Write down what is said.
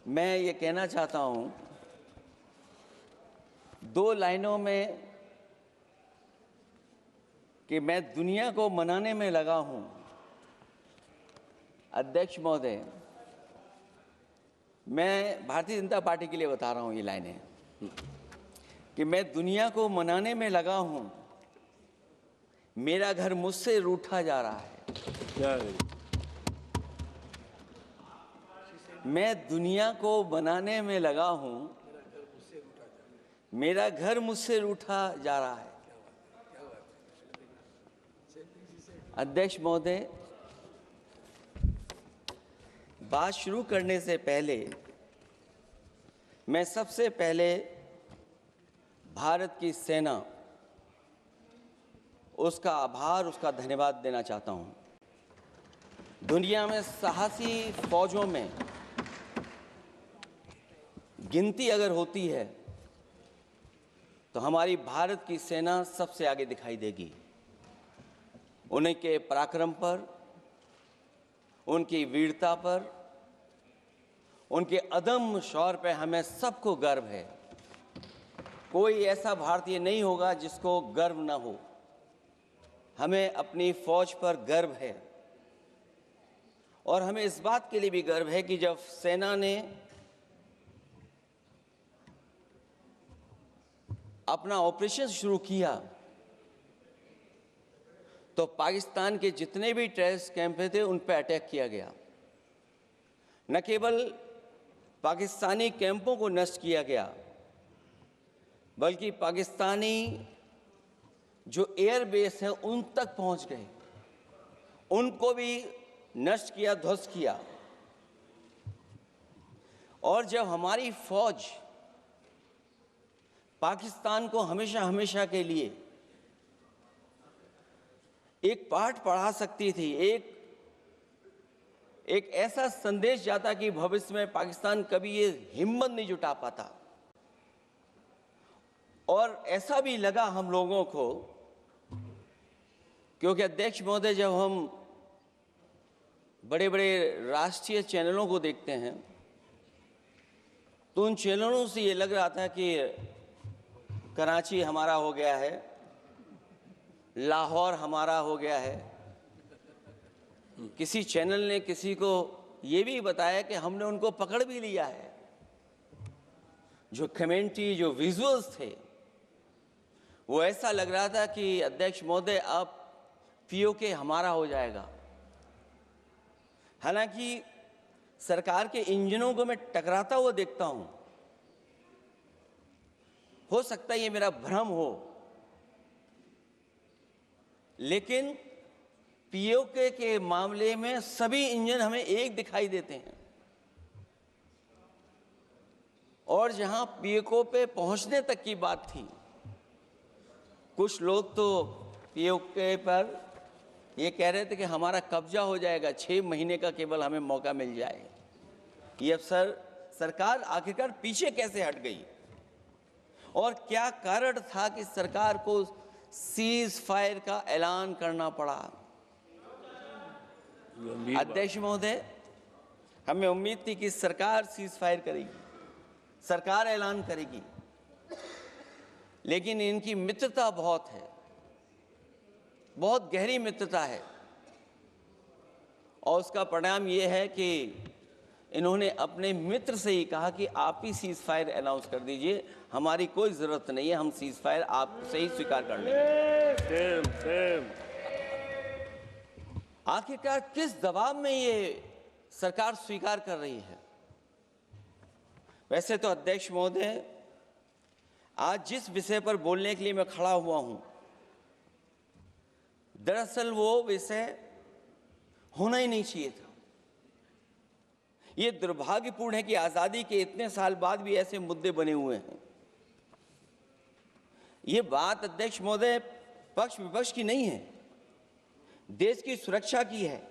मैं ये कहना चाहता हूँ, 2 लाइनों में, कि मैं दुनिया को मनाने में लगा हूँ। अध्यक्ष महोदय, मैं भारतीय जनता पार्टी के लिए बता रहा हूँ ये लाइनें, कि मैं दुनिया को मनाने में लगा हूँ, मेरा घर मुझसे रूठा जा रहा है। मैं दुनिया को बनाने में लगा हूँ, मेरा घर मुझसे रूठा जा रहा है। अध्यक्ष महोदय, बात शुरू करने से पहले मैं सबसे पहले भारत की सेना, उसका आभार, उसका धन्यवाद देना चाहता हूँ। दुनिया में साहसी फौजों में गिनती अगर होती है तो हमारी भारत की सेना सबसे आगे दिखाई देगी। उनके पराक्रम पर, उनकी वीरता पर, उनके अदम्य शौर्य पर हमें सबको गर्व है। कोई ऐसा भारतीय नहीं होगा जिसको गर्व न हो। हमें अपनी फौज पर गर्व है और हमें इस बात के लिए भी गर्व है कि जब सेना ने अपना ऑपरेशन शुरू किया तो पाकिस्तान के जितने भी टेररिस्ट कैंप थे उन पर अटैक किया गया। न केवल पाकिस्तानी कैंपों को नष्ट किया गया, बल्कि पाकिस्तानी जो एयर बेस है उन तक पहुंच गए, उनको भी नष्ट किया, ध्वस्त किया। और जब हमारी फौज पाकिस्तान को हमेशा हमेशा के लिए एक पाठ पढ़ा सकती थी, एक ऐसा संदेश जाता कि भविष्य में पाकिस्तान कभी ये हिम्मत नहीं जुटा पाता, और ऐसा भी लगा हम लोगों को, क्योंकि अध्यक्ष महोदय, जब हम बड़े बड़े राष्ट्रीय चैनलों को देखते हैं तो उन चैनलों से ये लग रहा था कि कराची हमारा हो गया है, लाहौर हमारा हो गया है। किसी चैनल ने किसी को ये भी बताया कि हमने उनको पकड़ भी लिया है। जो कमेंट्री, जो विजुअल्स थे, वो ऐसा लग रहा था कि अध्यक्ष महोदय अब पीओके हमारा हो जाएगा। हालांकि सरकार के इंजनों को मैं टकराता हुआ देखता हूं। हो सकता है ये मेरा भ्रम हो, लेकिन पीओके के मामले में सभी इंजन हमें एक दिखाई देते हैं। और जहां पीओके पे पहुंचने तक की बात थी, कुछ लोग तो पीओके पर ये कह रहे थे कि हमारा कब्जा हो जाएगा, 6 महीने का केवल हमें मौका मिल जाए। ये अफसर सरकार आखिरकार पीछे कैसे हट गई और क्या कारण था कि सरकार को सीज फायर का ऐलान करना पड़ा? अध्यक्ष महोदय, हमें उम्मीद थी कि सरकार सीज फायर करेगी, सरकार ऐलान करेगी, लेकिन इनकी मित्रता बहुत है, बहुत गहरी मित्रता है। और उसका परिणाम ये है कि इन्होंने अपने मित्र से ही कहा कि आप ही सीज फायर अनाउंस कर दीजिए, हमारी कोई ज़रूरत नहीं है, हम सीज फायर आपसे ही स्वीकार कर लेंगे। आखिरकार किस दबाव में ये सरकार स्वीकार कर रही है? वैसे तो अध्यक्ष महोदय, आज जिस विषय पर बोलने के लिए मैं खड़ा हुआ हूं, दरअसल वो विषय होना ही नहीं चाहिए था। ये दुर्भाग्यपूर्ण है कि आज़ादी के इतने साल बाद भी ऐसे मुद्दे बने हुए हैं। ये बात अध्यक्ष महोदय पक्ष विपक्ष की नहीं है, देश की सुरक्षा की है।